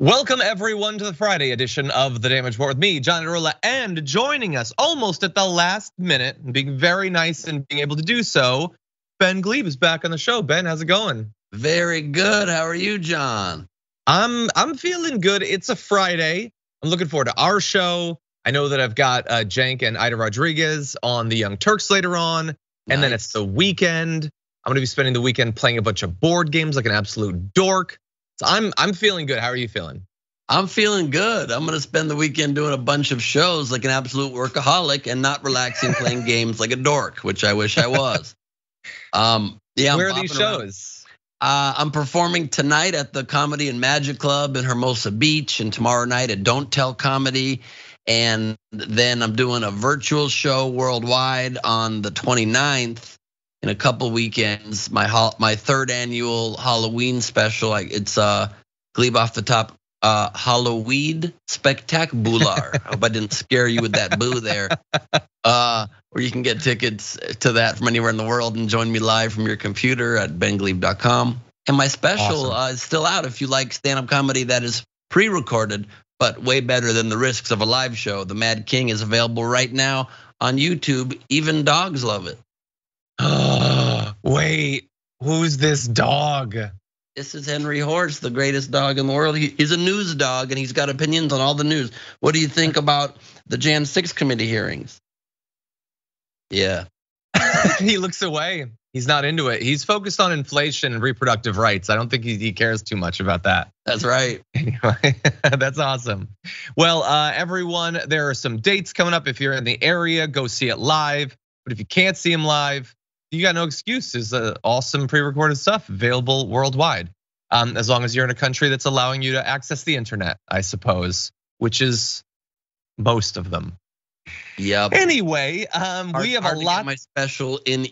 Welcome everyone to the Friday edition of The Damage Report with me, John Arola, and joining us almost at the last minute, and being very nice and being able to do so, Ben Gleib is back on the show. Ben, how's it going? Very good. How are you, John? I'm feeling good. It's a Friday. I'm looking forward to our show. I know that I've got Cenk and Ida Rodriguez on the Young Turks later on, and then it's the weekend. I'm gonna be spending the weekend playing a bunch of board games like an absolute dork. So I'm feeling good. How are you feeling? I'm feeling good. I'm gonna spend the weekend doing a bunch of shows like an absolute workaholic and not relaxing playing games like a dork, which I wish I was. Yeah. Where are these shows? I'm performing tonight at the Comedy and Magic Club in Hermosa Beach, and tomorrow night at Don't Tell Comedy. And then I'm doing a virtual show worldwide on the 29th. In a couple weekends, my third annual Halloween special. It's Gleib off the top, Halloween Spectacular. I hope I didn't scare you with that boo there. Where you can get tickets to that from anywhere in the world and join me live from your computer at bengleib.com. And my special is still out if you like stand-up comedy that is pre-recorded, but way better than the risks of a live show. The Mad King is available right now on YouTube. Even dogs love it. Wait, who's this dog? This is Henry Horse, the greatest dog in the world. He's a news dog and he's got opinions on all the news. What do you think about the Jan 6 committee hearings? Yeah. He looks away. He's not into it. He's focused on inflation and reproductive rights. I don't think he cares too much about that. That's right. Anyway, that's awesome. Well, everyone, there are some dates coming up. If you're in the area, go see it live. But if you can't see him live, you got no excuse. There's awesome pre-recorded stuff available worldwide. As long as you're in a country that's allowing you to access the internet, I suppose, which is most of them. Yep. Anyway, we have a lot. To get my special in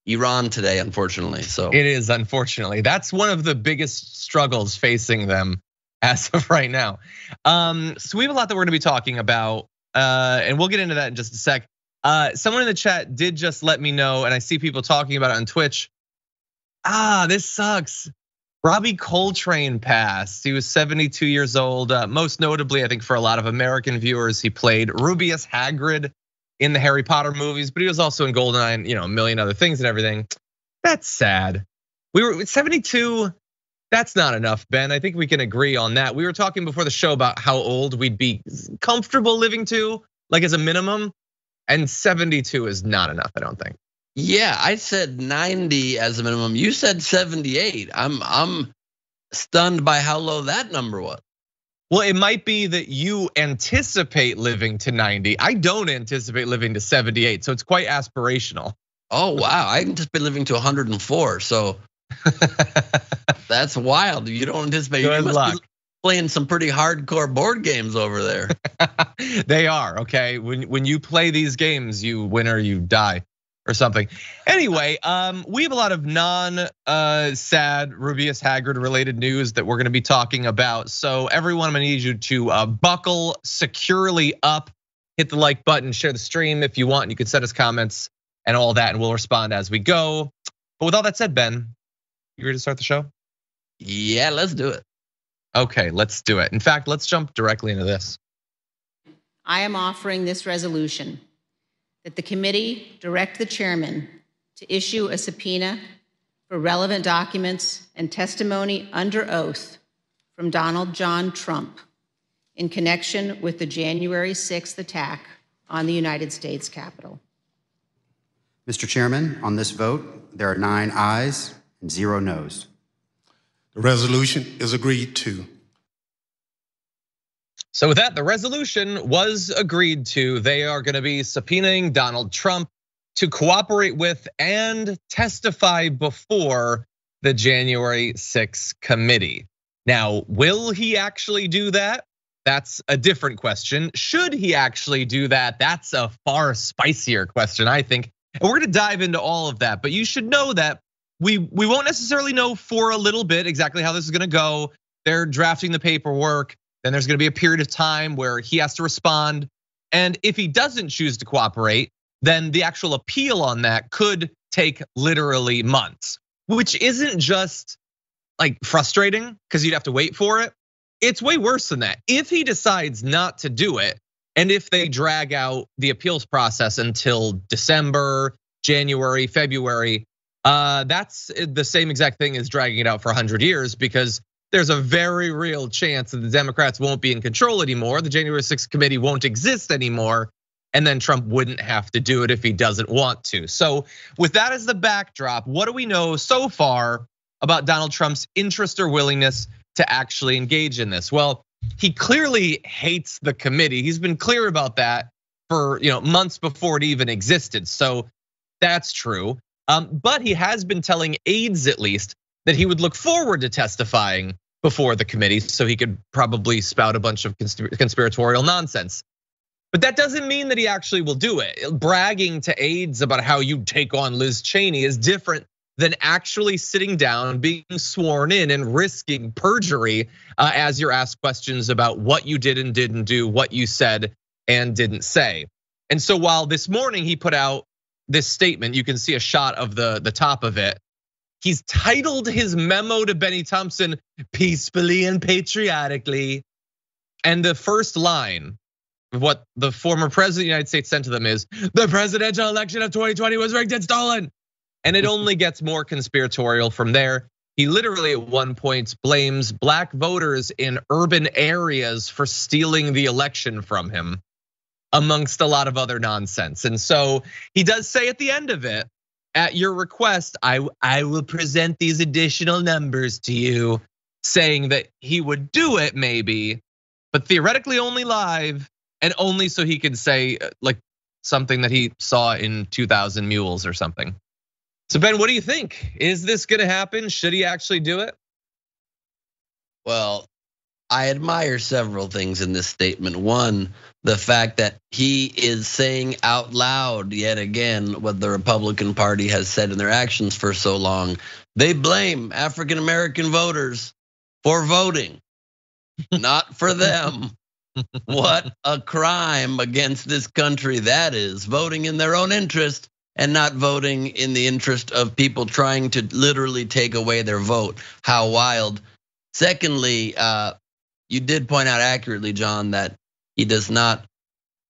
Iran today, unfortunately. So it is, unfortunately. That's one of the biggest struggles facing them as of right now. So we have a lot that we're gonna be talking about, and we'll get into that in just a sec. Someone in the chat did just let me know, and I see people talking about it on Twitch. This sucks. Robbie Coltrane passed. He was 72 years old. Most notably, I think for a lot of American viewers, he played Rubeus Hagrid in the Harry Potter movies, but he was also in GoldenEye, a million other things and everything. That's sad. We were 72. That's not enough, Ben. I think we can agree on that. We were talking before the show about how old we'd be comfortable living to, like as a minimum. And 72 is not enough, I don't think. Yeah, I said 90 as a minimum. You said 78. I'm stunned by how low that number was. Well, it might be that you anticipate living to 90. I don't anticipate living to 78, so it's quite aspirational. Oh, wow, I anticipate living to 104, so that's wild. You don't anticipate. Good luck. Playing some pretty hardcore board games over there. They are, okay? When you play these games, you win or you die or something. Anyway, we have a lot of non-sad Rubeus Hagrid related news that we're gonna be talking about. So everyone, I'm gonna need you to buckle securely up, hit the like button, share the stream if you want. You can send us comments and all that, and we'll respond as we go. But with all that said, Ben, you ready to start the show? Yeah, let's do it. Okay, let's do it. In fact, let's jump directly into this. I am offering this resolution that the committee direct the chairman to issue a subpoena for relevant documents and testimony under oath from Donald John Trump in connection with the January 6th attack on the United States Capitol. Mr. Chairman, on this vote, there are 9 ayes and 0 noes. The resolution is agreed to. So with that, the resolution was agreed to. They are gonna be subpoenaing Donald Trump to cooperate with and testify before the January 6th committee. Now, will he actually do that? That's a different question. Should he actually do that? That's a far spicier question, I think. And we're gonna dive into all of that, but you should know that we won't necessarily know for a little bit exactly how this is gonna go. They're drafting the paperwork. Then there's gonna be a period of time where he has to respond. And if he doesn't choose to cooperate, then the actual appeal on that could take literally months, which isn't just like frustrating because you'd have to wait for it. It's way worse than that. If he decides not to do it, and if they drag out the appeals process until December, January, February, that's the same exact thing as dragging it out for 100 years, because there's a very real chance that the Democrats won't be in control anymore. The January 6th committee won't exist anymore. And then Trump wouldn't have to do it if he doesn't want to. So with that as the backdrop, what do we know so far about Donald Trump's interest or willingness to actually engage in this? Well, he clearly hates the committee. He's been clear about that for months before it even existed. So that's true. But he has been telling aides, at least, that he would look forward to testifying before the committee so he could probably spout a bunch of conspiratorial nonsense. But that doesn't mean that he actually will do it. Bragging to aides about how you take on Liz Cheney is different than actually sitting down, being sworn in, and risking perjury as you're asked questions about what you did and didn't do, what you said and didn't say. And so while this morning he put out this statement, you can see a shot of the top of it. He's titled his memo to Benny Thompson, "Peacefully and Patriotically." And the first line, what the former president of the United States sent to them is, "The presidential election of 2020 was rigged and stolen." And it only gets more conspiratorial from there. He literally at one point blames black voters in urban areas for stealing the election from him, amongst a lot of other nonsense. And so he does say at the end of it, "At your request, I will present these additional numbers to you," saying that he would do it maybe, but theoretically only live, and only so he could say like something that he saw in 2,000 Mules or something. So Ben, what do you think? Is this gonna happen? Should he actually do it? Well, I admire several things in this statement. One, the fact that he is saying out loud yet again what the Republican Party has said in their actions for so long. They blame African American voters for voting, not for them. What a crime against this country that is, voting in their own interest and not voting in the interest of people trying to literally take away their vote. How wild. Secondly, you did point out accurately, John, that he does not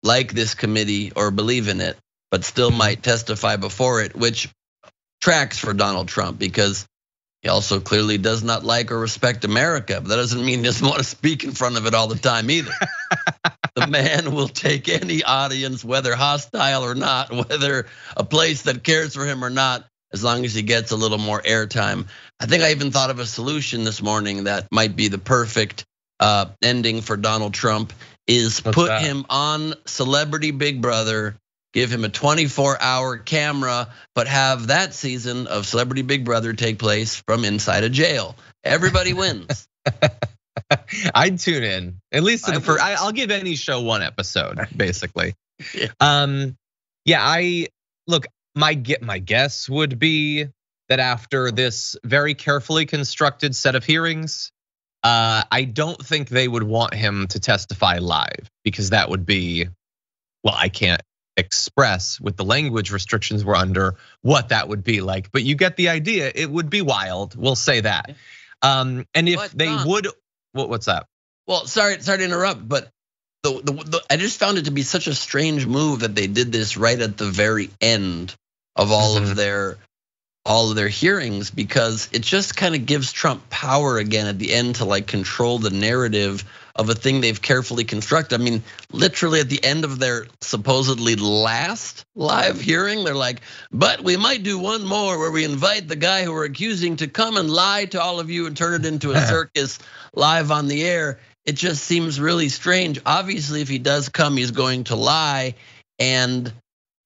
like this committee or believe in it, but still might testify before it, which tracks for Donald Trump, because he also clearly does not like or respect America. But that doesn't mean he doesn't want to speak in front of it all the time either. The man will take any audience, whether hostile or not, whether a place that cares for him or not, as long as he gets a little more airtime. I think I even thought of a solution this morning that might be the perfect ending for Donald Trump, is put him on Celebrity Big Brother, give him a 24-hour camera, but have that season of Celebrity Big Brother take place from inside a jail. Everybody wins. I'd tune in, at least to the first. I'll give any show one episode, basically. Yeah, look, my guess would be that after this very carefully constructed set of hearings, I don't think they would want him to testify live, because that would be, well, I can't express with the language restrictions we're under what that would be like, but you get the idea. It would be wild, we'll say that. And if they would, what's that? Well, sorry to interrupt, but I just found it to be such a strange move that they did this right at the very end of all of their hearings, because it just kind of gives Trump power again at the end to like control the narrative of a thing they've carefully constructed. I mean, literally at the end of their supposedly last live hearing, they're like, but we might do one more where we invite the guy who we're accusing to come and lie to all of you and turn it into a circus live on the air. It just seems really strange. Obviously, if he does come, he's going to lie, and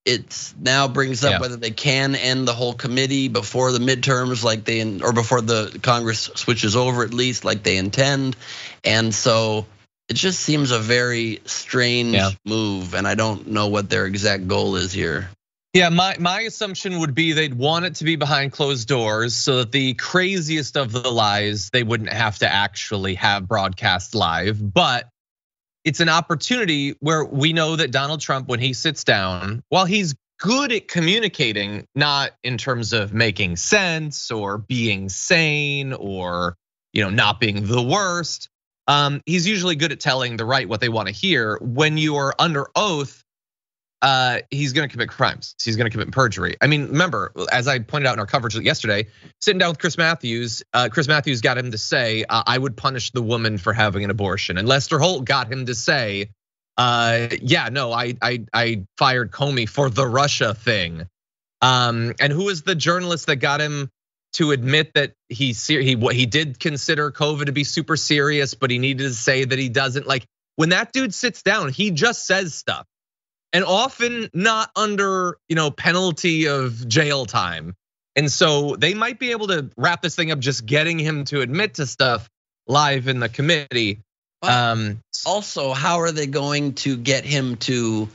it now brings up whether they can end the whole committee before the midterms, like or before the Congress switches over, at least like they intend. And so it just seems a very strange move, and I don't know what their exact goal is here. Yeah, my assumption would be they'd want it to be behind closed doors, so that the craziest of the lies they wouldn't have to actually have broadcast live. But it's an opportunity where we know that Donald Trump, when he sits down, while he's good at communicating, not in terms of making sense or being sane or not being the worst, He's usually good at telling the right what they want to hear. When you are under oath, he's going to commit crimes. He's going to commit perjury. I mean, remember, as I pointed out in our coverage yesterday, sitting down with Chris Matthews got him to say, I would punish the woman for having an abortion. And Lester Holt got him to say, yeah, no, I fired Comey for the Russia thing. And who was the journalist that got him to admit that he did consider COVID to be super serious, but he needed to say that he doesn't? Like, when that dude sits down, he just says stuff. And often not under, penalty of jail time. And so they might be able to wrap this thing up just getting him to admit to stuff live in the committee. Also, how are they going to get him to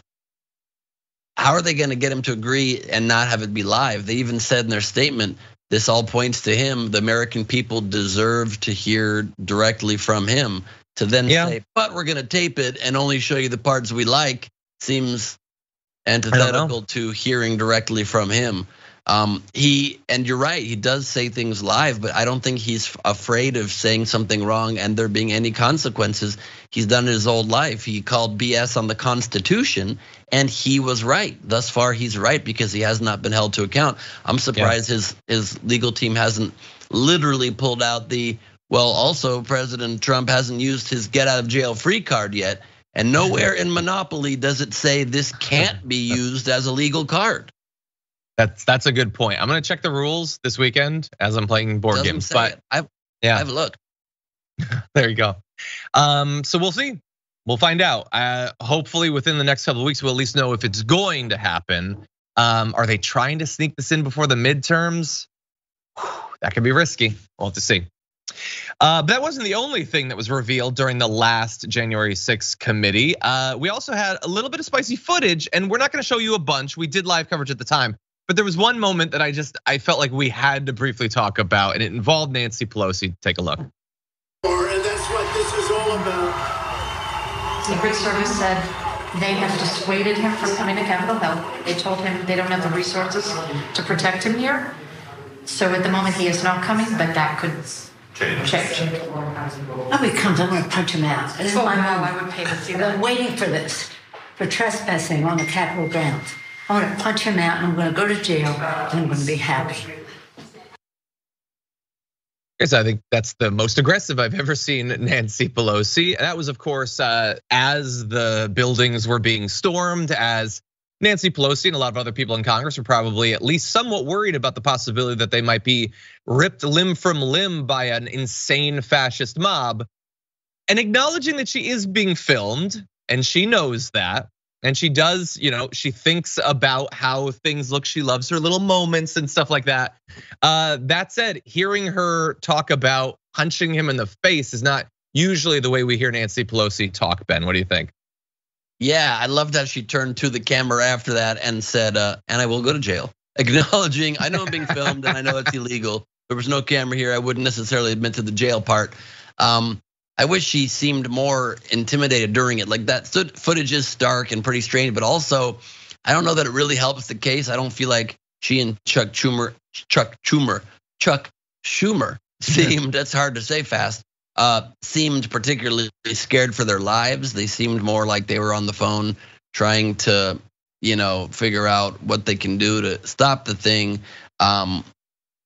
agree and not have it be live? They even said in their statement, this all points to him. The American people deserve to hear directly from him. To then say, but we're gonna tape it and only show you the parts we like, seems antithetical to hearing directly from him. And you're right, he does say things live, but I don't think he's afraid of saying something wrong and there being any consequences. He's done it his whole life. He called BS on the Constitution and he was right. Thus far, he's right because he has not been held to account. I'm surprised his legal team hasn't literally pulled out also President Trump hasn't used his get out of jail free card yet. And nowhere in Monopoly does it say this can't be used as a legal card. That's a good point. I'm gonna check the rules this weekend as I'm playing board games. But I've looked. There you go. So we'll see. We'll find out. Hopefully within the next couple of weeks, we'll at least know if it's going to happen. Are they trying to sneak this in before the midterms? That could be risky. We'll have to see. But that wasn't the only thing that was revealed during the last January 6th committee. We also had a little bit of spicy footage, and we're not gonna show you a bunch. We did live coverage at the time, but there was one moment that I felt like we had to briefly talk about, and it involved Nancy Pelosi. Take a look. And that's what this is all about. Secret Service said they have dissuaded him from coming to Capitol Hill. They told him they don't have the resources to protect him here. So at the moment he is not coming, but that could change. Oh, he comes, I'm gonna punch him out. This is Oh my no, moment. I would pay to see I've that. been waiting for this, for trespassing on the Capitol grounds. I'm gonna punch him out and I'm gonna go to jail and I'm gonna be happy. Yes, I think that's the most aggressive I've ever seen Nancy Pelosi. That was, of course, as the buildings were being stormed, as Nancy Pelosi and a lot of other people in Congress were probably at least somewhat worried about the possibility that they might be ripped limb from limb by an insane fascist mob. And acknowledging that she is being filmed, and she knows that, and she does, she thinks about how things look. She loves her little moments and stuff like that. That said, hearing her talk about punching him in the face is not usually the way we hear Nancy Pelosi talk, Ben. What do you think? Yeah, I love that she turned to the camera after that and said, and I will go to jail. Acknowledging, I know I'm being filmed and I know it's illegal. There was no camera here. I wouldn't necessarily admit to the jail part. I wish she seemed more intimidated during it. Like that footage is stark and pretty strange, but also I don't know that it really helps the case. I don't feel like she and Chuck Schumer seemed, that's hard to say fast, seemed particularly scared for their lives. They seemed more like they were on the phone trying to, figure out what they can do to stop the thing.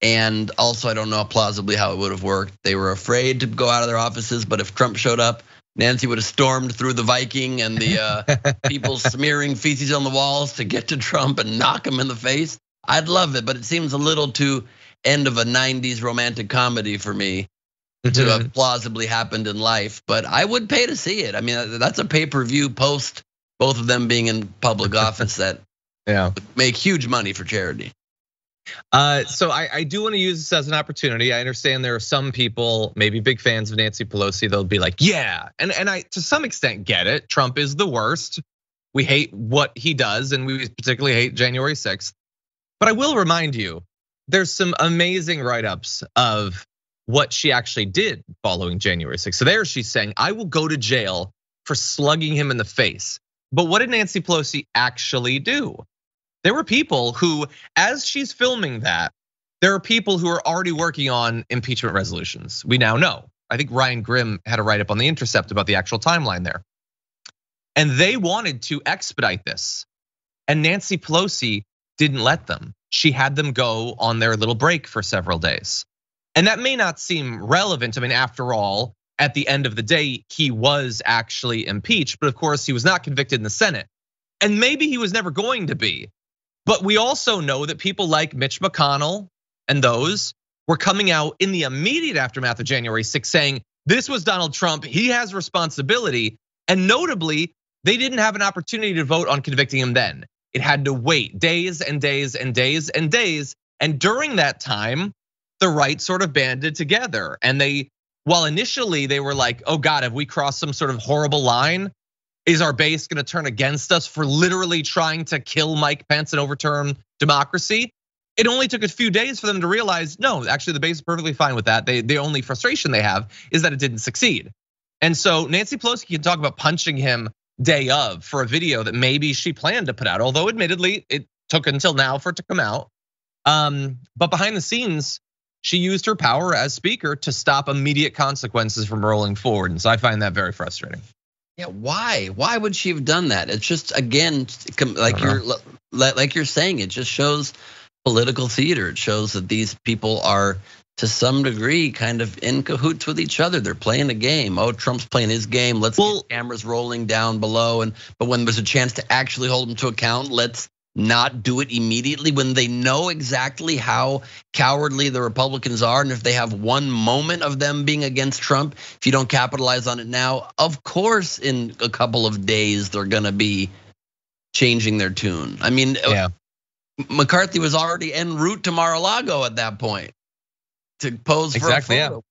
And also, I don't know plausibly how it would have worked. They were afraid to go out of their offices, but if Trump showed up, Nancy would have stormed through the Viking and the people smearing feces on the walls to get to Trump and knock him in the face. I'd love it, but it seems a little too end of a 90s romantic comedy for me to have plausibly happened in life. But I would pay to see it. I mean, that's a pay-per-view post, both of them being in public office that make huge money for charity. So I do want to use this as an opportunity. I understand there are some people, maybe big fans of Nancy Pelosi, they'll be like, yeah, and I to some extent get it. Trump is the worst. We hate what he does, and we particularly hate January 6th. But I will remind you, there's some amazing write-ups of what she actually did following January 6th. So there she's saying, I will go to jail for slugging him in the face. But what did Nancy Pelosi actually do? There were people who, as she's filming that, there are people who are already working on impeachment resolutions. We now know. I think Ryan Grimm had a write-up on The Intercept about the actual timeline there. And they wanted to expedite this. And Nancy Pelosi didn't let them. She had them go on their little break for several days. And that may not seem relevant. I mean, after all, at the end of the day, he was actually impeached, but of course he was not convicted in the Senate. And maybe he was never going to be. But we also know that people like Mitch McConnell and those were coming out in the immediate aftermath of January 6th saying, this was Donald Trump, he has responsibility. And notably, they didn't have an opportunity to vote on convicting him then. It had to wait days and days and days and days. And during that time, the right sort of banded together. And while initially they were like, oh God, have we crossed some sort of horrible line? Is our base gonna turn against us for literally trying to kill Mike Pence and overturn democracy? It only took a few days for them to realize, no, actually the base is perfectly fine with that. The only frustration they have is that it didn't succeed. And so Nancy Pelosi can talk about punching him day of for a video that maybe she planned to put out, although admittedly it took until now for it to come out. But behind the scenes, she used her power as speaker to stop immediate consequences from rolling forward. And so I find that very frustrating. Yeah, why? Why would she have done that? It's just, again, like you're saying, it just shows political theater. It shows that these people are, to some degree, kind of in cahoots with each other. They're playing a game. Oh, Trump's playing his game. Let's get cameras rolling down below. But when there's a chance to actually hold him to account, let's not do it immediately when they know exactly how cowardly the Republicans are. And if they have one moment of them being against Trump, if you don't capitalize on it now, of course, in a couple of days, they're gonna be changing their tune. I mean, McCarthy was already en route to Mar-a-Lago at that point to pose for a photo.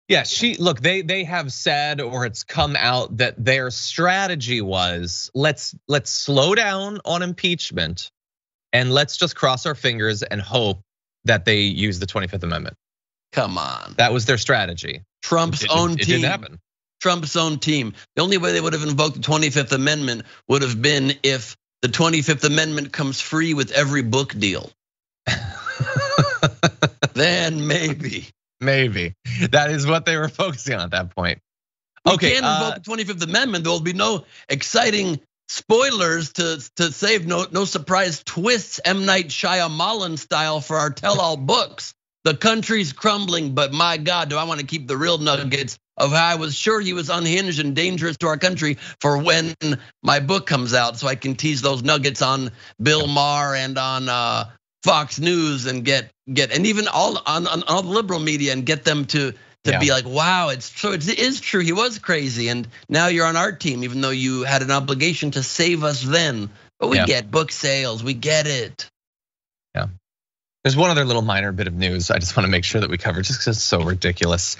Yeah, they have said, or it's come out, that their strategy was, let's slow down on impeachment and let's just cross our fingers and hope that they use the 25th Amendment. Come on. That was their strategy. Trump's own team. It didn't happen. Trump's own team. The only way they would have invoked the 25th Amendment would have been if the 25th Amendment comes free with every book deal. Then maybe. Maybe that is what they were focusing on at that point. Okay, can't invoke the 25th Amendment. There will be no exciting spoilers to save, no surprise twists, M. Night Shyamalan style for our tell-all books. The country's crumbling, but my God, do I want to keep the real nuggets of how I was sure he was unhinged and dangerous to our country for when my book comes out, so I can tease those nuggets on Bill Maher and on Fox News and get and even all on all the liberal media and get them to be like, wow, it's true. It is true. He was crazy, and now you're on our team, even though you had an obligation to save us then. But we get book sales. We get it. Yeah. There's one other little minor bit of news I just want to make sure that we cover, just because it's so ridiculous.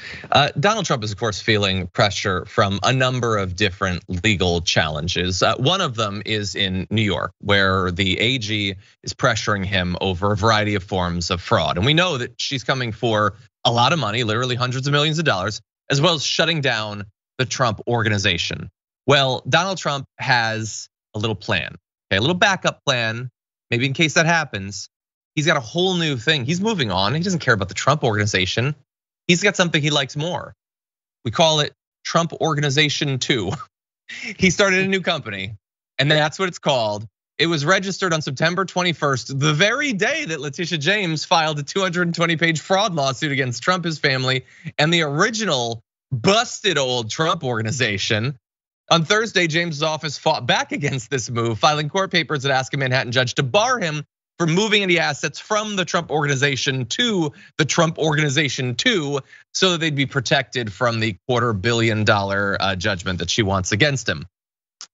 Donald Trump is, of course, feeling pressure from a number of different legal challenges. One of them is in New York, where the AG is pressuring him over a variety of forms of fraud. And we know that she's coming for a lot of money, literally hundreds of millions of dollars, as well as shutting down the Trump organization. Well, Donald Trump has a little plan, a little backup plan, maybe in case that happens. He's got a whole new thing. He's moving on. He doesn't care about the Trump organization. He's got something he likes more. We call it Trump Organization 2. He started a new company, and that's what it's called. It was registered on September 21st, the very day that Letitia James filed a 220-page fraud lawsuit against Trump, his family, and the original busted old Trump organization. On Thursday, James's office fought back against this move, filing court papers that ask a Manhattan judge to bar him for moving any assets from the Trump Organization to the Trump Organization 2 so that they'd be protected from the $250 million judgment that she wants against him.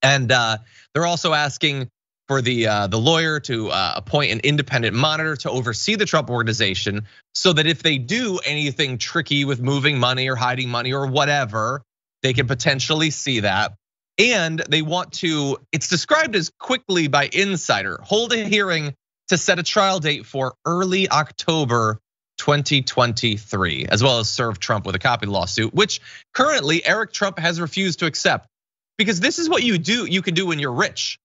And they're also asking for the lawyer to appoint an independent monitor to oversee the Trump Organization so that if they do anything tricky with moving money or hiding money or whatever, they can potentially see that. And they want to, it's described as quickly by Insider, hold a hearing to set a trial date for early October 2023, as well as serve Trump with a copy of the lawsuit, which currently Eric Trump has refused to accept. Because this is what you can do when you're rich.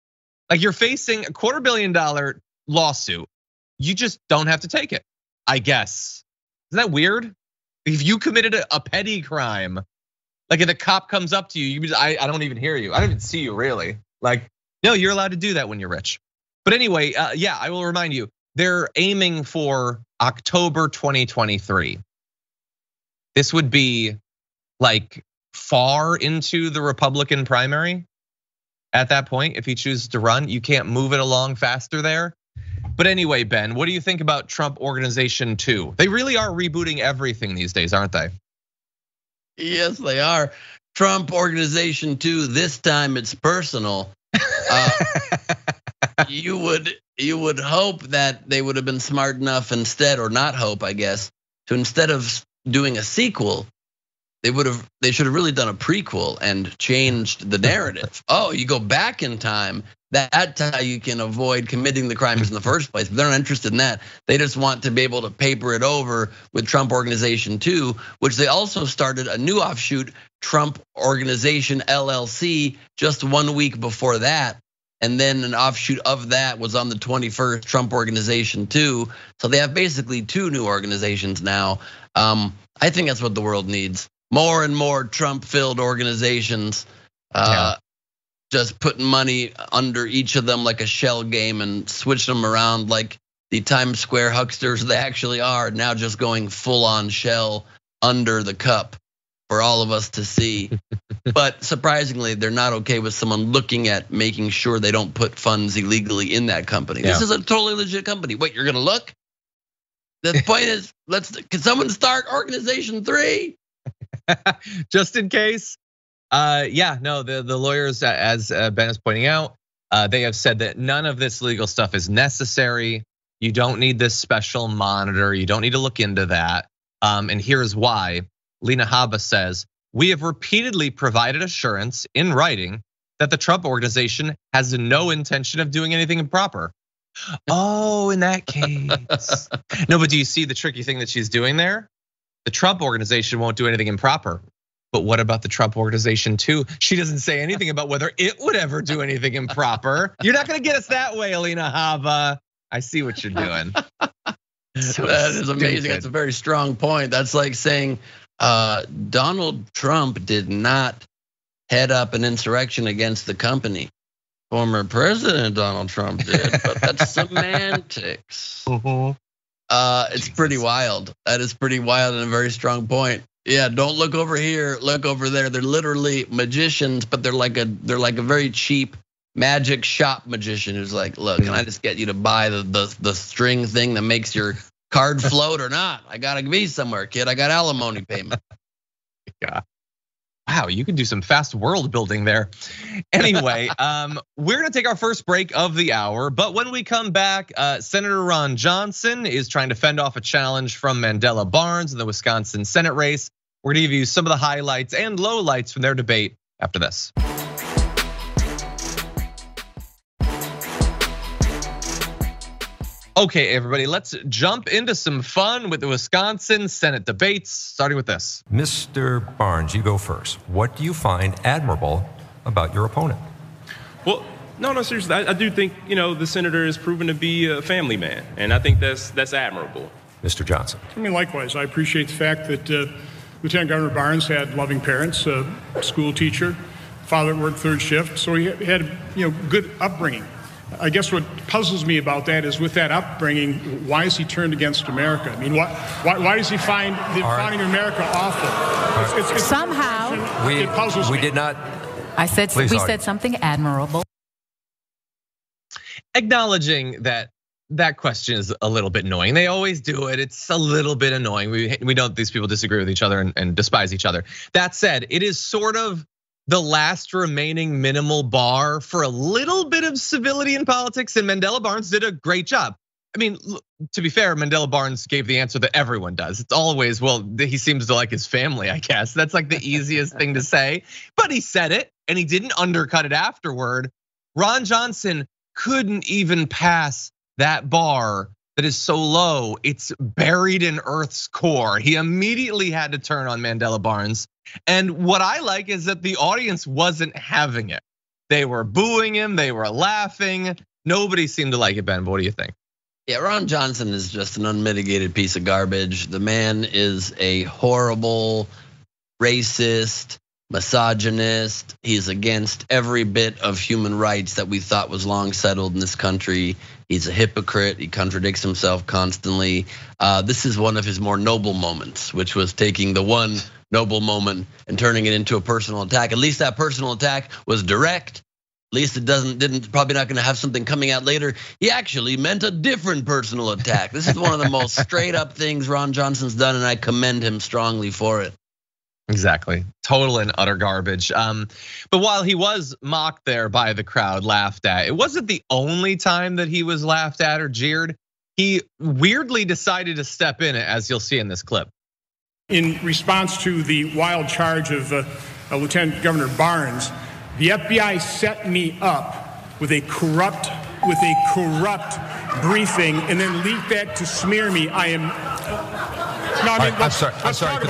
Like, you're facing a $250 million lawsuit. You just don't have to take it, I guess. Isn't that weird? If you committed a petty crime, like if the cop comes up to you, I don't even hear you. I don't even see you really. Like, no, you're allowed to do that when you're rich. But anyway, yeah, I will remind you, they're aiming for October 2023. This would be like far into the Republican primary at that point. If he chooses to run, you can't move it along faster there. But anyway, Ben, what do you think about Trump Organization 2? They really are rebooting everything these days, aren't they? Yes, they are. Trump Organization 2, this time it's personal. You would hope that they would have been smart enough instead, or not hope, I guess, to instead of doing a sequel, they should have really done a prequel and changed the narrative. Oh, you go back in time. That's how you can avoid committing the crimes in the first place. But they're not interested in that. They just want to be able to paper it over with Trump Organization 2, which they also started a new offshoot, Trump Organization LLC, just 1 week before that. And then an offshoot of that was on the 21st, Trump Organization 2. So they have basically 2 new organizations now. I think that's what the world needs. More and more Trump-filled organizations. Just putting money under each of them like a shell game and switching them around like the Times Square hucksters they actually are, now just going full on shell under the cup for all of us to see. But surprisingly, they're not okay with someone looking at making sure they don't put funds illegally in that company. This is a totally legit company. Wait, you're gonna look? The point is, can someone start Organization 3? Just in case. Yeah, no, the lawyers, as Ben is pointing out, they have said that none of this legal stuff is necessary. You don't need this special monitor. You don't need to look into that. And here's why. Lena Haba says, we have repeatedly provided assurance in writing that the Trump Organization has no intention of doing anything improper. Oh, in that case. No, but do you see the tricky thing that she's doing there? The Trump Organization won't do anything improper. But what about the Trump Organization 2? She doesn't say anything about whether it would ever do anything improper. You're not gonna get us that way, Alina Hava. I see what you're doing. So that is amazing. That's a very strong point. That's like saying Donald Trump did not head up an insurrection against the company. Former President Donald Trump did, but that's semantics. It's pretty wild. That is pretty wild and a very strong point. Yeah, don't look over here, look over there. They're literally magicians, but they're like a very cheap magic shop magician who's like, look, can I just get you to buy the string thing that makes your card float or not? I gotta be somewhere, kid. I got alimony payment. Yeah. Wow, you can do some fast world building there. Anyway, we're gonna take our first break of the hour, but when we come back, Senator Ron Johnson is trying to fend off a challenge from Mandela Barnes in the Wisconsin Senate race. We're gonna give you some of the highlights and lowlights from their debate after this. Okay, everybody, let's jump into some fun with the Wisconsin Senate debates, starting with this. Mr. Barnes, you go first. What do you find admirable about your opponent? Well, no, seriously, I do think, the senator has proven to be a family man, and I think that's admirable. Mr. Johnson. I mean, likewise, I appreciate the fact that Lieutenant Governor Barnes had loving parents, a school teacher, father that worked third shift, so he had good upbringing. I guess what puzzles me about that is, with that upbringing, why is he turned against America? I mean, why does he find the founding of America awful? It's somehow it puzzles me. We did not. We said something admirable. Acknowledging that question is a little bit annoying. They always do it. It's a little bit annoying. We know these people disagree with each other and despise each other. That said, it is sort of the last remaining minimal bar for a little bit of civility in politics, and Mandela Barnes did a great job. I mean, to be fair, Mandela Barnes gave the answer that everyone does. It's always, well, he seems to like his family, I guess. That's like the easiest thing to say, but he said it and he didn't undercut it afterward. Ron Johnson couldn't even pass that bar that is so low, it's buried in Earth's core. He immediately had to turn on Mandela Barnes. And what I like is that the audience wasn't having it. They were booing him, they were laughing. Nobody seemed to like it, Ben. What do you think? Yeah, Ron Johnson is just an unmitigated piece of garbage. The man is a horrible racist, misogynist. He's against every bit of human rights that we thought was long settled in this country. He's a hypocrite. He contradicts himself constantly. This is one of his more noble moments, which was taking the one noble moment and turning it into a personal attack. At least that personal attack was direct. At least it didn't probably not gonna have something coming out later. He actually meant a different personal attack. This is one of the most straight up things Ron Johnson's done, and I commend him strongly for it. Exactly, total and utter garbage. But while he was mocked there by the crowd, laughed at, it wasn't the only time that he was laughed at or jeered. He weirdly decided to step in, as you'll see in this clip. In response to the wild charge of Lieutenant Governor Barnes, the FBI set me up with a corrupt briefing and then leaked that to smear me. I am. No, I mean, I'm sorry.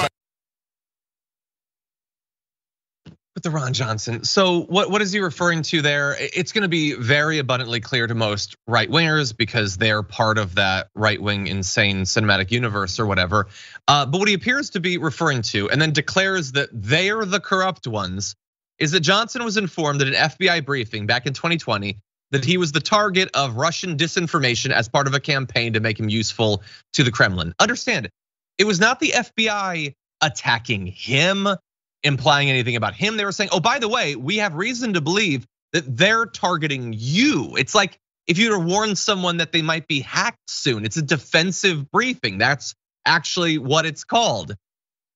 With the Ron Johnson, so what is he referring to there? It's going to be very abundantly clear to most right wingers because they're part of that right wing insane cinematic universe or whatever. But what he appears to be referring to, and then declares that they're the corrupt ones, is that Johnson was informed at an FBI briefing back in 2020 that he was the target of Russian disinformation as part of a campaign to make him useful to the Kremlin. Understand, it was not the FBI attacking him, implying anything about him. They were saying, oh, by the way, we have reason to believe that they're targeting you. It's like if you were to warn someone that they might be hacked soon. It's a defensive briefing. That's actually what it's called.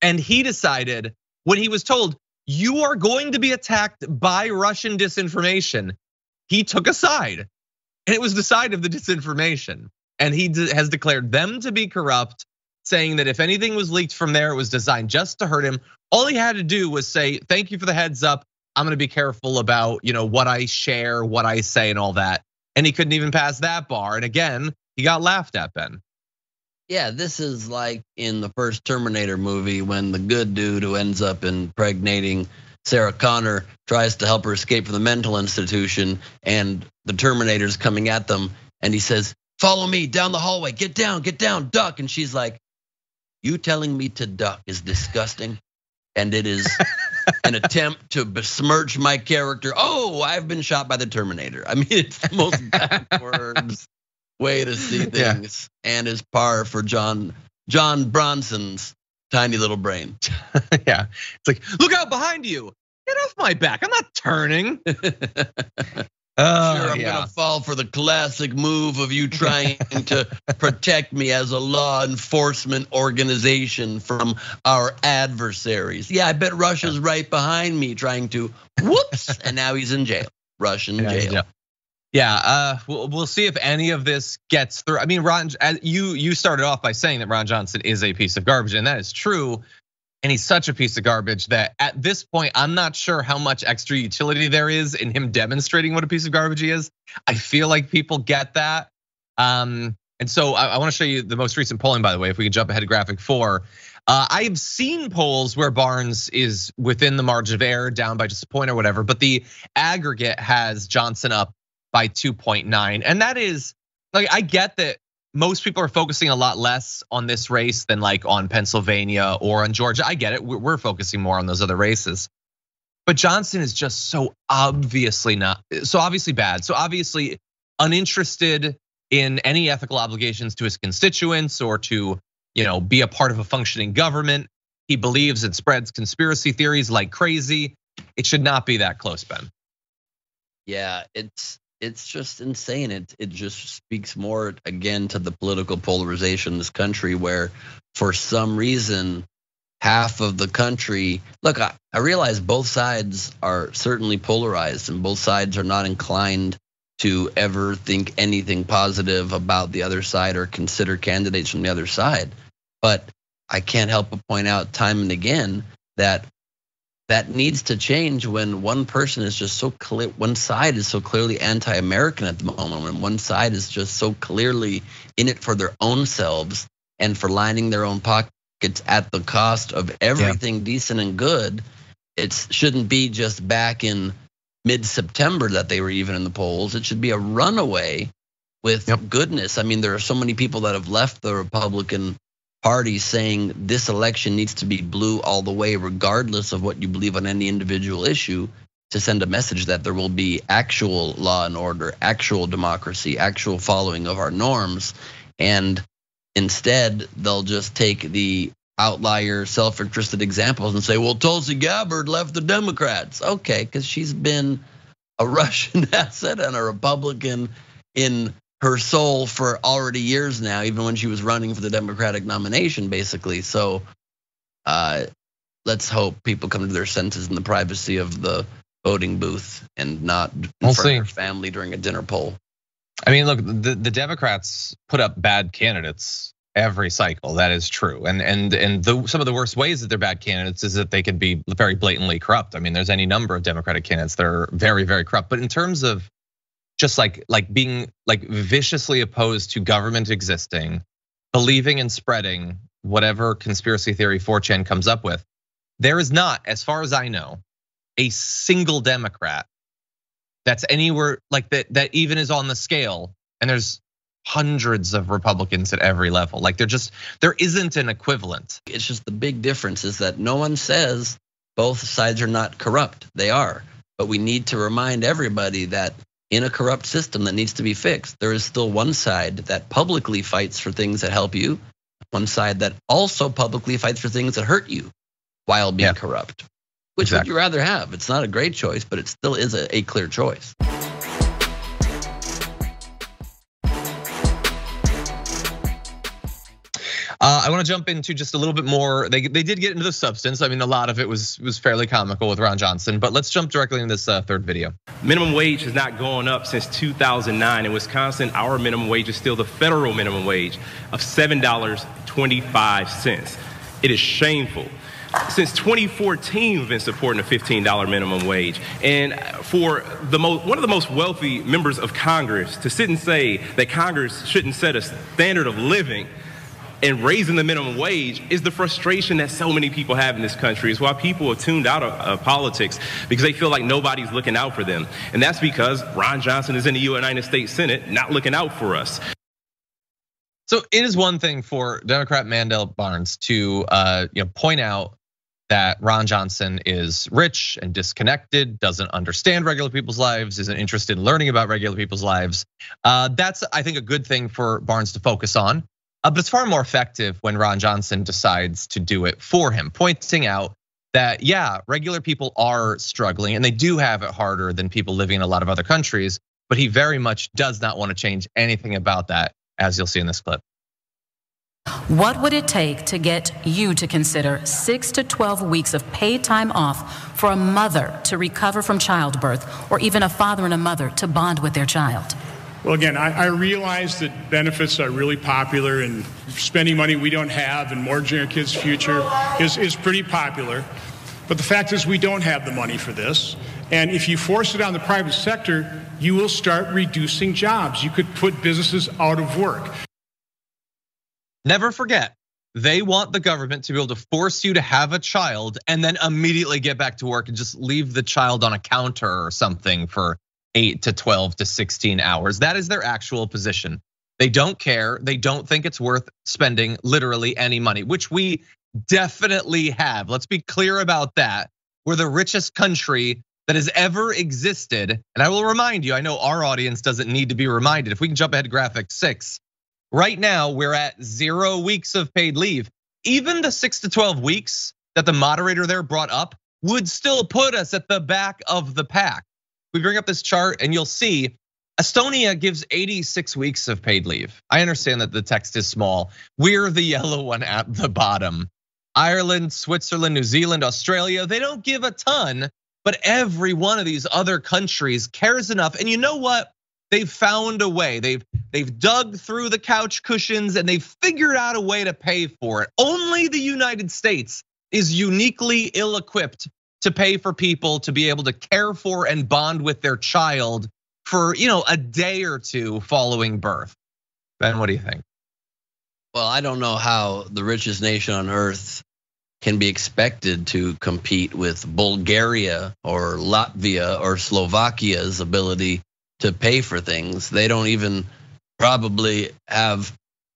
And he decided when he was told, you are going to be attacked by Russian disinformation, he took a side, and it was the side of the disinformation. And he has declared them to be corrupt, saying that if anything was leaked from there, it was designed just to hurt him. All he had to do was say, thank you for the heads up. I'm gonna be careful about what I share, what I say, and all that. And he couldn't even pass that bar. And again, he got laughed at, Ben. Yeah, this is like in the first Terminator movie when the good dude who ends up impregnating Sarah Connor tries to help her escape from the mental institution, and the Terminator's coming at them, and he says, follow me down the hallway, get down, duck. And she's like, you telling me to duck is disgusting. And it is an attempt to besmirch my character. Oh, I've been shot by the Terminator. I mean, it's the most backwards way to see things, and is par for John Bronson's tiny little brain. Yeah, it's like, look out behind you. Get off my back, I'm not turning. I'm gonna fall for the classic move of you trying to protect me as a law enforcement organization from our adversaries. Yeah, I bet Russia's right behind me trying to whoops, and now he's in jail. Russian jail. Yeah, we'll see if any of this gets through. I mean, you started off by saying that Ron Johnson is a piece of garbage, and that is true. And he's such a piece of garbage that at this point, I'm not sure how much extra utility there is in him demonstrating what a piece of garbage he is. I feel like people get that. And so I wanna show you the most recent polling, by the way, if we could jump ahead to graphic 4. I have seen polls where Barnes is within the margin of error, down by just a point or whatever, but the aggregate has Johnson up by 2.9. And that is, like, I get that most people are focusing a lot less on this race than like on Pennsylvania or on Georgia. I get it, we're focusing more on those other races. But Johnson is just so obviously bad, so obviously uninterested in any ethical obligations to his constituents or to be a part of a functioning government. He believes and spreads conspiracy theories like crazy. It should not be that close, Ben. Yeah, it's just insane. It just speaks more again to the political polarization in this country, where for some reason half of the country, look, I realize both sides are certainly polarized and both sides are not inclined to ever think anything positive about the other side or consider candidates from the other side. But I can't help but point out time and again that needs to change when one person is just so clear, one side is so clearly anti-American at the moment, when one side is just so clearly in it for their own selves and for lining their own pockets at the cost of everything decent and good. It shouldn't be just back in mid-September that they were even in the polls. It should be a runaway with goodness. I mean, there are so many people that have left the Republican Party saying this election needs to be blue all the way, regardless of what you believe on any individual issue, to send a message that there will be actual law and order, actual democracy, actual following of our norms. And instead, they'll just take the outlier, self-interested examples and say, well, Tulsi Gabbard left the Democrats. Okay, because she's been a Russian asset and a Republican in her soul for already years now, even when she was running for the Democratic nomination, basically. So let's hope people come to their senses in the privacy of the voting booth and not in front of their family during a dinner poll. I mean, look, the Democrats put up bad candidates every cycle. That is true. And some of the worst ways that they're bad candidates is that they can be very blatantly corrupt. I mean, there's any number of Democratic candidates that are very, very corrupt. But in terms of just like being like viciously opposed to government existing, believing and spreading whatever conspiracy theory 4chan comes up with, there is not, as far as I know, a single Democrat that's anywhere like that even is on the scale. And there's hundreds of Republicans at every level. Like there isn't an equivalent. It's just the big difference is that no one says both sides are not corrupt. They are. But we need to remind everybody that in a corrupt system that needs to be fixed, there is still one side that publicly fights for things that help you, one side that also publicly fights for things that hurt you while being corrupt. Which would you rather have? It's not a great choice, but it still is a clear choice. I want to jump into just a little bit more. They did get into the substance. I mean, a lot of it was fairly comical with Ron Johnson, but let's jump directly into this third video. Minimum wage has not gone up since 2009. In Wisconsin, our minimum wage is still the federal minimum wage of $7.25. It is shameful. Since 2014, we've been supporting a $15 minimum wage. And for one of the most wealthy members of Congress to sit and say that Congress shouldn't set a standard of living and raising the minimum wage is the frustration that so many people have in this country. Is why people have tuned out of politics, because they feel like nobody's looking out for them. And that's because Ron Johnson is in the United States Senate not looking out for us. So it is one thing for Democrat Mandela Barnes to point out that Ron Johnson is rich and disconnected, doesn't understand regular people's lives, isn't interested in learning about regular people's lives. That's, I think, a good thing for Barnes to focus on. But it's far more effective when Ron Johnson decides to do it for him, pointing out that, regular people are struggling and they do have it harder than people living in a lot of other countries, but he very much does not want to change anything about that, as you'll see in this clip. What would it take to get you to consider 6 to 12 weeks of paid time off for a mother to recover from childbirth, or even a father and a mother to bond with their child? Well, again, I realize that benefits are really popular, and spending money we don't have and mortgaging our kids' future is pretty popular. But the fact is we don't have the money for this. And if you force it on the private sector, you will start reducing jobs. You could put businesses out of work. Never forget, they want the government to be able to force you to have a child and then immediately get back to work and just leave the child on a counter or something for 8 to 12 to 16 hours. That is their actual position. They don't care. They don't think it's worth spending literally any money, which we definitely have. Let's be clear about that. We're the richest country that has ever existed. And I will remind you, I know our audience doesn't need to be reminded. If we can jump ahead to graphic 6. Right now, we're at 0 weeks of paid leave. Even the 6 to 12 weeks that the moderator there brought up would still put us at the back of the pack. We bring up this chart and you'll see Estonia gives 86 weeks of paid leave. I understand that the text is small. We're the yellow one at the bottom. Ireland, Switzerland, New Zealand, Australia, they don't give a ton, but every one of these other countries cares enough. And you know what? They've found a way. They've dug through the couch cushions and they've figured out a way to pay for it. Only the United States is uniquely ill-equipped to pay for people to be able to care for and bond with their child for a day or two following birth. Ben, what do you think? Well, I don't know how the richest nation on earth can be expected to compete with Bulgaria or Latvia or Slovakia's ability to pay for things. They don't even probably have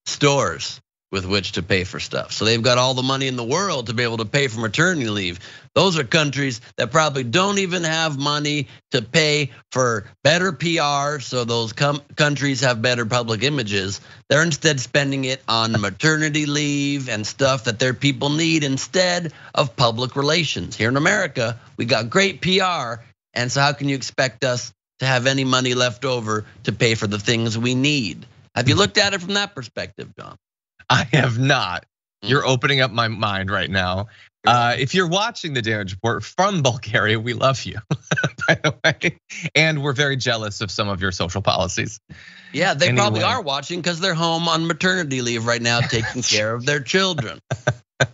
stores with which to pay for stuff. So they've got all the money in the world to be able to pay for maternity leave. Those are countries that probably don't even have money to pay for better PR, so those countries have better public images. They're instead spending it on maternity leave and stuff that their people need instead of public relations. Here in America, we got great PR, and so how can you expect us to have any money left over to pay for the things we need? Have you looked at it from that perspective, John? I have not. You're opening up my mind right now. If you're watching the Damage Report from Bulgaria, we love you, by the way. And we're very jealous of some of your social policies. Yeah, they probably are watching because they're home on maternity leave right now taking care of their children.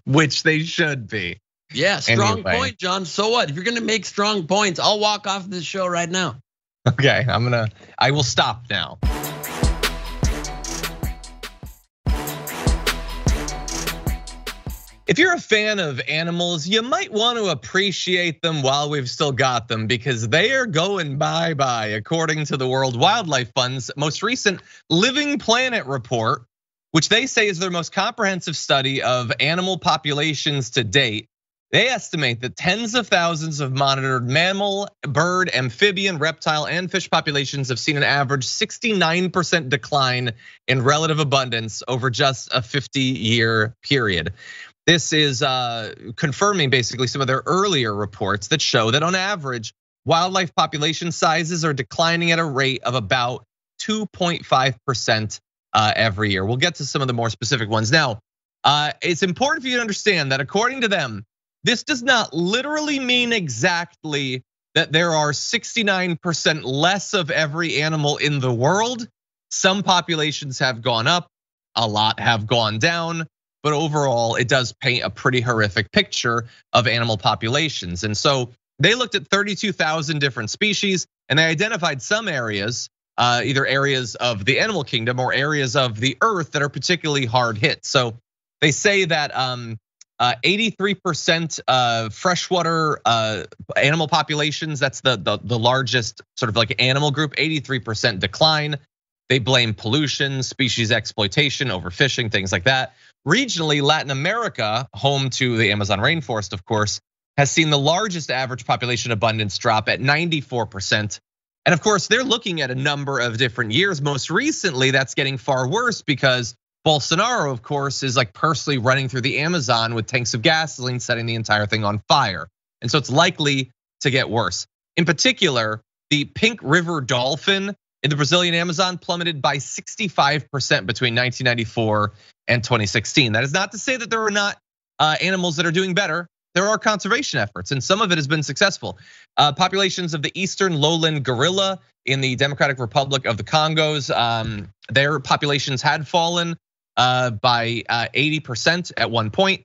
Which they should be. Yeah, strong point, John. So what? If you're gonna make strong points, I'll walk off this show right now. Okay, I will stop now. If you're a fan of animals, you might want to appreciate them while we've still got them because they are going bye-bye, according to the World Wildlife Fund's most recent Living Planet report, which they say is their most comprehensive study of animal populations to date. They estimate that tens of thousands of monitored mammal, bird, amphibian, reptile, and fish populations have seen an average 69% decline in relative abundance over just a 50-year period. This is confirming basically some of their earlier reports that show that on average, wildlife population sizes are declining at a rate of about 2.5% every year. We'll get to some of the more specific ones. Now, it's important for you to understand that according to them, this does not literally mean exactly that there are 69% less of every animal in the world. Some populations have gone up, a lot have gone down. But overall, it does paint a pretty horrific picture of animal populations. And so they looked at 32,000 different species and they identified some areas, either areas of the animal kingdom or areas of the earth that are particularly hard hit. So they say that 83% freshwater animal populations, that's the largest sort of like animal group, 83% decline. They blame pollution, species exploitation, overfishing, things like that. Regionally, Latin America, home to the Amazon rainforest, of course, has seen the largest average population abundance drop at 94%. And of course, they're looking at a number of different years. Most recently, that's getting far worse because Bolsonaro, of course, is like personally running through the Amazon with tanks of gasoline, setting the entire thing on fire. And so it's likely to get worse. In particular, the pink river dolphin in the Brazilian Amazon plummeted by 65% between 1994 and 2016. That is not to say that there are not animals that are doing better. There are conservation efforts, and some of it has been successful. Populations of the eastern lowland gorilla in the Democratic Republic of the Congos, their populations had fallen by 80% at one point.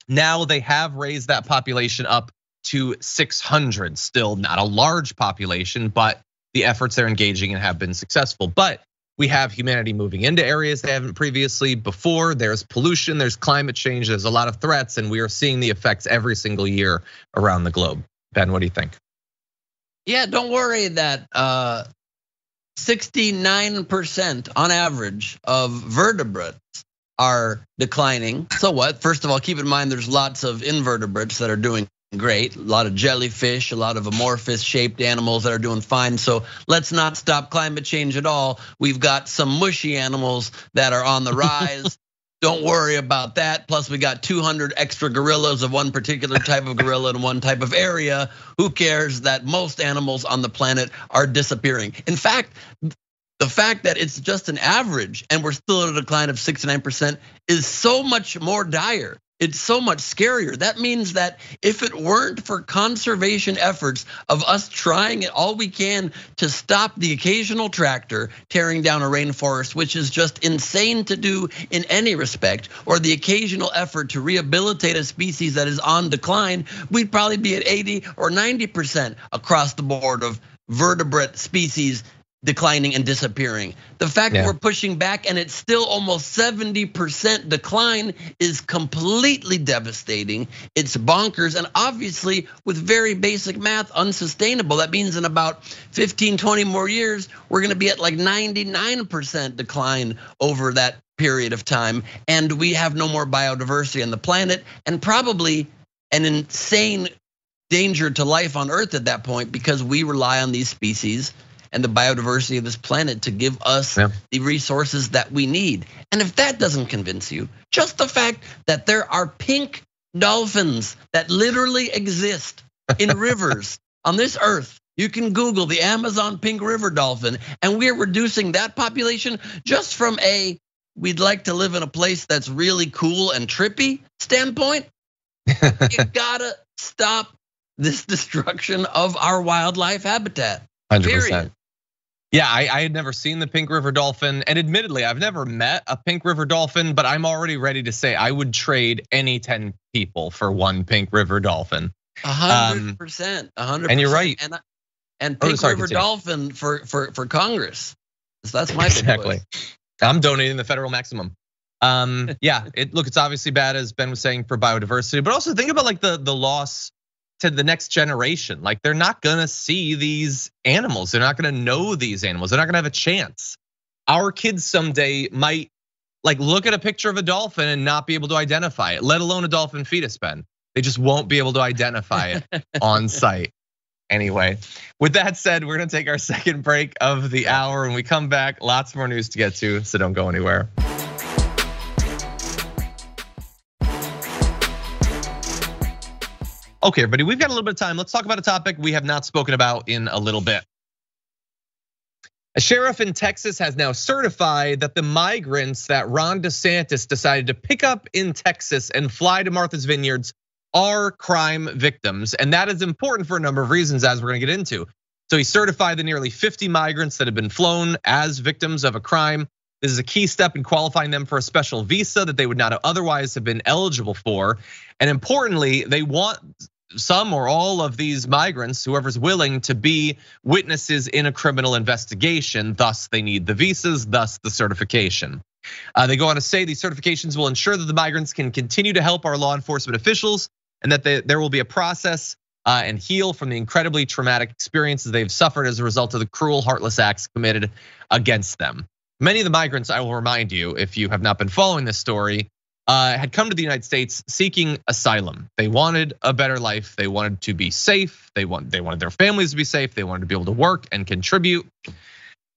Now they have raised that population up to 600. Still not a large population, but the efforts they're engaging in have been successful. But we have humanity moving into areas they haven't previously before. There's pollution, there's climate change, there's a lot of threats, and we are seeing the effects every single year around the globe. Ben, what do you think? Yeah, don't worry that 69% on average of vertebrates are declining. So what? First of all, keep in mind there's lots of invertebrates that are doing great. A lot of jellyfish, a lot of amorphous shaped animals that are doing fine. So let's not stop climate change at all. We've got some mushy animals that are on the rise. Don't worry about that. Plus we got 200 extra gorillas of one particular type of gorilla in one type of area. Who cares that most animals on the planet are disappearing? In fact, the fact that it's just an average and we're still at a decline of 69% is so much more dire. It's so much scarier. That means that if it weren't for conservation efforts of us trying it all we can to stop the occasional tractor tearing down a rainforest, which is just insane to do in any respect, or the occasional effort to rehabilitate a species that is on decline, we'd probably be at 80 or 90% across the board of vertebrate species declining and disappearing. The fact that we're pushing back and it's still almost 70% decline is completely devastating. It's bonkers, and obviously with very basic math, unsustainable. That means in about 15, 20 more years, we're gonna be at like 99% decline over that period of time, and we have no more biodiversity on the planet, and probably an insane danger to life on Earth at that point, because we rely on these species and the biodiversity of this planet to give us the resources that we need. And if that doesn't convince you, just the fact that there are pink dolphins that literally exist in rivers on this earth. You can Google the Amazon pink river dolphin, and we're reducing that population just from we'd like to live in a place that's really cool and trippy standpoint. You gotta stop this destruction of our wildlife habitat. 100%. Yeah, I had never seen the pink river dolphin, and admittedly, I've never met a pink river dolphin, but I'm already ready to say I would trade any 10 people for one pink river dolphin. 100%, 100%. And you're right. And pink river dolphin for Congress. So that's my exactly. I'm donating the federal maximum. Yeah, it's obviously bad, as Ben was saying, for biodiversity, but also think about like the loss to the next generation. Like they're not gonna see these animals. They're not gonna know these animals. They're not gonna have a chance. Our kids someday might like look at a picture of a dolphin and not be able to identify it, let alone a dolphin fetus, Ben. They just won't be able to identify it on site. Anyway, with that said, we're gonna take our second break of the hour. When we come back, lots more news to get to, so don't go anywhere. Okay, everybody, we've got a little bit of time. Let's talk about a topic we have not spoken about in a little bit. A sheriff in Texas has now certified that the migrants that Ron DeSantis decided to pick up in Texas and fly to Martha's Vineyards are crime victims. And that is important for a number of reasons, as we're gonna get into. So he certified the nearly 50 migrants that have been flown as victims of a crime. This is a key step in qualifying them for a special visa that they would not otherwise have been eligible for. And importantly, they want some or all of these migrants, whoever's willing, to be witnesses in a criminal investigation. Thus, they need the visas, thus the certification. They go on to say these certifications will ensure that the migrants can continue to help our law enforcement officials, and that there will be a process and heal from the incredibly traumatic experiences they've suffered as a result of the cruel, heartless acts committed against them. Many of the migrants, I will remind you, if you have not been following this story, had come to the United States seeking asylum. They wanted a better life. They wanted to be safe. They wanted their families to be safe. They wanted to be able to work and contribute.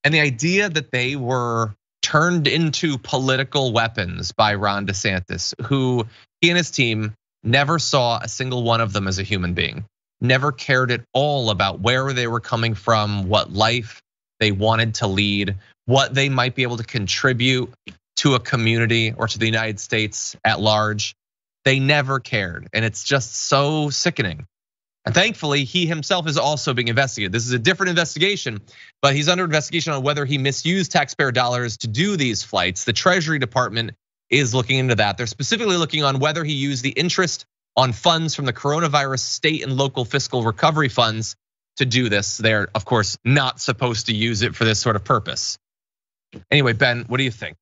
And the idea that they were turned into political weapons by Ron DeSantis, who he and his team never saw a single one of them as a human being, never cared at all about where they were coming from, what life they wanted to lead, what they might be able to contribute to a community or to the United States at large. They never cared, and it's just so sickening. And thankfully, he himself is also being investigated. This is a different investigation, but he's under investigation on whether he misused taxpayer dollars to do these flights. The Treasury Department is looking into that. They're specifically looking on whether he used the interest on funds from the coronavirus state and local fiscal recovery funds to do this. They're, of course, not supposed to use it for this sort of purpose. Anyway, Ben, what do you think?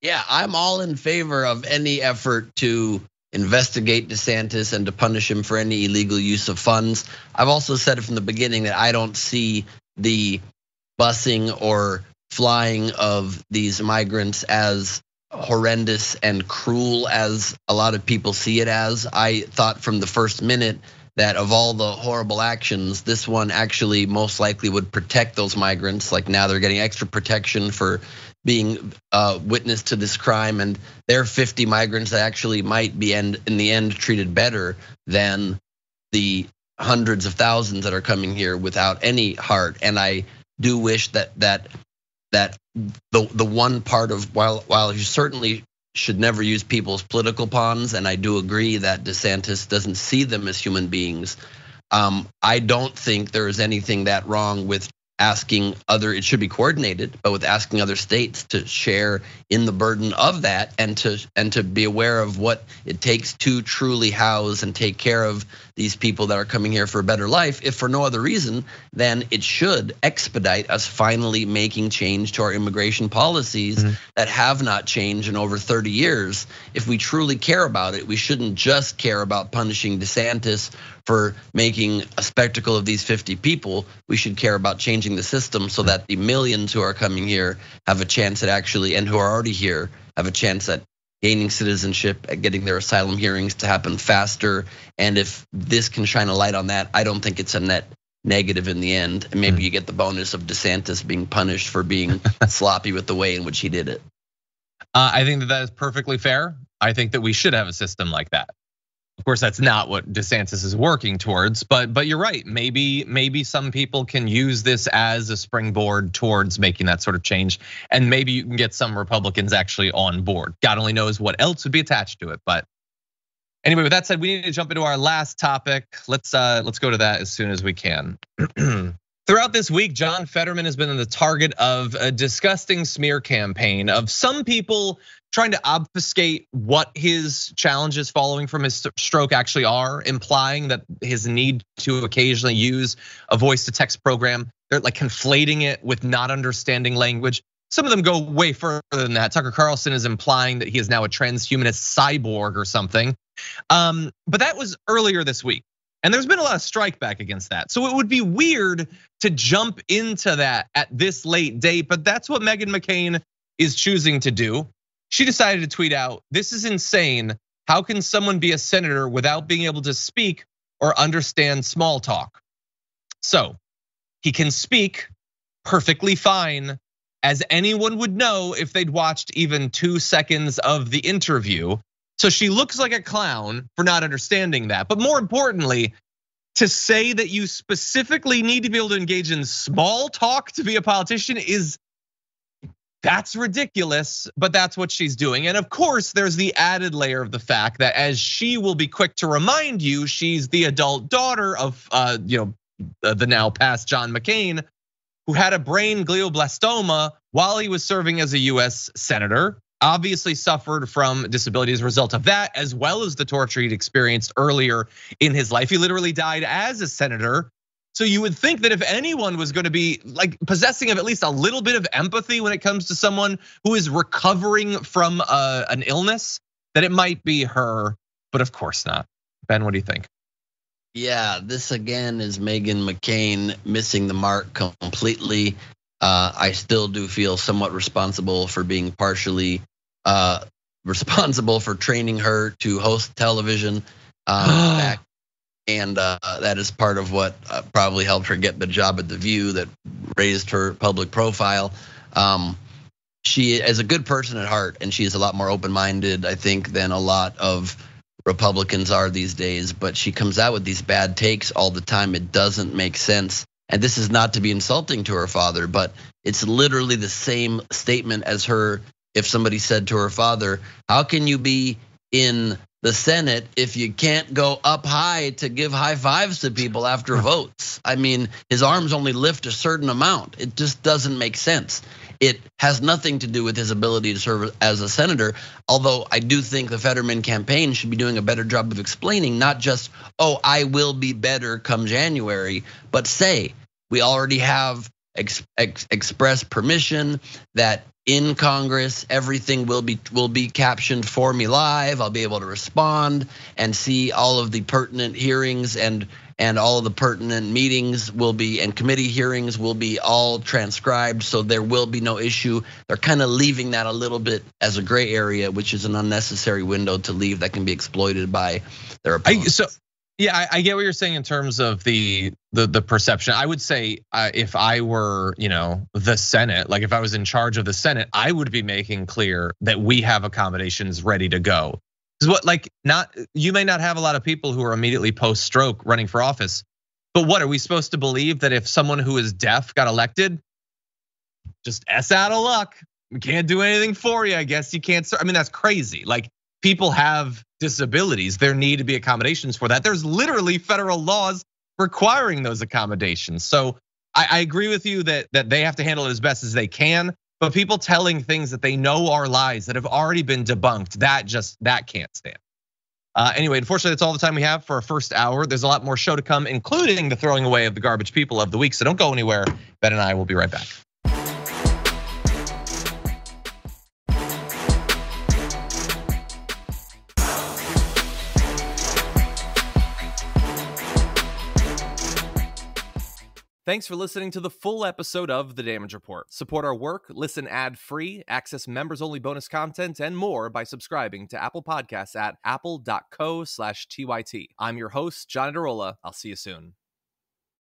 Yeah, I'm all in favor of any effort to investigate DeSantis and to punish him for any illegal use of funds. I've also said it from the beginning that I don't see the busing or flying of these migrants as horrendous and cruel as a lot of people see it as. I thought from the first minute that of all the horrible actions, this one actually most likely would protect those migrants. Like now they're getting extra protection for being witness to this crime, and there are 50 migrants that actually might be in the end treated better than the hundreds of thousands that are coming here without any heart. And I do wish that the one part of while you certainly should never use people as political pawns, and I do agree that DeSantis doesn't see them as human beings. I don't think there is anything that wrong with asking it should be coordinated, but with asking other states to share in the burden of that and to be aware of what it takes to truly house and take care of these people that are coming here for a better life, if for no other reason than it should expedite us finally making change to our immigration policies that have not changed in over 30 years. If we truly care about it, we shouldn't just care about punishing DeSantis for making a spectacle of these 50 people. We should care about changing the system so that the millions who are coming here have a chance at actually, and who are already here, have a chance at gaining citizenship, at getting their asylum hearings to happen faster. And if this can shine a light on that, I don't think it's a net negative in the end. And maybe you get the bonus of DeSantis being punished for being sloppy with the way in which he did it. I think that is perfectly fair. I think that we should have a system like that. Of course, that's not what DeSantis is working towards, but you're right. Maybe some people can use this as a springboard towards making that sort of change, and maybe you can get some Republicans actually on board. God only knows what else would be attached to it. But anyway, with that said, we need to jump into our last topic. Let's go to that as soon as we can. Throughout this week, John Fetterman has been the target of a disgusting smear campaign of some people trying to obfuscate what his challenges following from his stroke actually are, implying that his need to occasionally use a voice-to-text program, they're like conflating it with not understanding language. Some of them go way further than that. Tucker Carlson is implying that he is now a transhumanist cyborg or something. But that was earlier this week. And there's been a lot of strike back against that. So it would be weird to jump into that at this late date, but that's what Meghan McCain is choosing to do. She decided to tweet out, "This is insane. How can someone be a senator without being able to speak or understand small talk?" So he can speak perfectly fine, as anyone would know if they'd watched even 2 seconds of the interview. So she looks like a clown for not understanding that. But more importantly, to say that you specifically need to be able to engage in small talk to be a politician that's ridiculous, but that's what she's doing. And of course, there's the added layer of the fact that, as she will be quick to remind you, she's the adult daughter of the now passed John McCain, who had a brain glioblastoma while he was serving as a US senator. Obviously suffered from disability as a result of that, as well as the torture he'd experienced earlier in his life. He literally died as a senator. So you would think that if anyone was going to be like possessing of at least a little bit of empathy when it comes to someone who is recovering from an illness, that it might be her, but of course not. Ben, what do you think? Yeah, this again is Meghan McCain missing the mark completely. I still do feel somewhat responsible for being partially responsible for training her to host television back. And that is part of what probably helped her get the job at The View, that raised her public profile. She is a good person at heart, and she is a lot more open-minded, I think, than a lot of Republicans are these days. But she comes out with these bad takes all the time. It doesn't make sense. And this is not to be insulting to her father, but it's literally the same statement as her if somebody said to her father, "How can you be in the Senate if you can't go up high to give high fives to people after votes?" I mean, his arms only lift a certain amount. It just doesn't make sense. It has nothing to do with his ability to serve as a senator, although I do think the Fetterman campaign should be doing a better job of explaining, not just, "Oh, I will be better come January," but say, we already have express permission that in Congress, everything will be captioned for me live. I'll be able to respond and see all of the pertinent hearings, and all of the pertinent meetings will be, and committee hearings will be all transcribed, so there will be no issue. They're kind of leaving that a little bit as a gray area, which is an unnecessary window to leave that can be exploited by their opponents. Yeah, I get what you're saying in terms of the perception. I would say if I were, the Senate, like if I was in charge of the Senate, I would be making clear that we have accommodations ready to go. You may not have a lot of people who are immediately post-stroke running for office, but what are we supposed to believe, that if someone who is deaf got elected, just out of luck, we can't do anything for you, I guess you can't. I mean, that's crazy. Like, people have disabilities, there need to be accommodations for that. There's literally federal laws requiring those accommodations. So I agree with you that they have to handle it as best as they can, but people telling things that they know are lies that have already been debunked, that can't stand. Anyway, unfortunately, that's all the time we have for our first hour. There's a lot more show to come, including the throwing away of the garbage people of the week. So don't go anywhere. Ben and I will be right back. Thanks for listening to the full episode of The Damage Report. Support our work, listen ad-free, access members-only bonus content, and more by subscribing to Apple Podcasts at apple.co/TYT. I'm your host, John Adarola. I'll see you soon.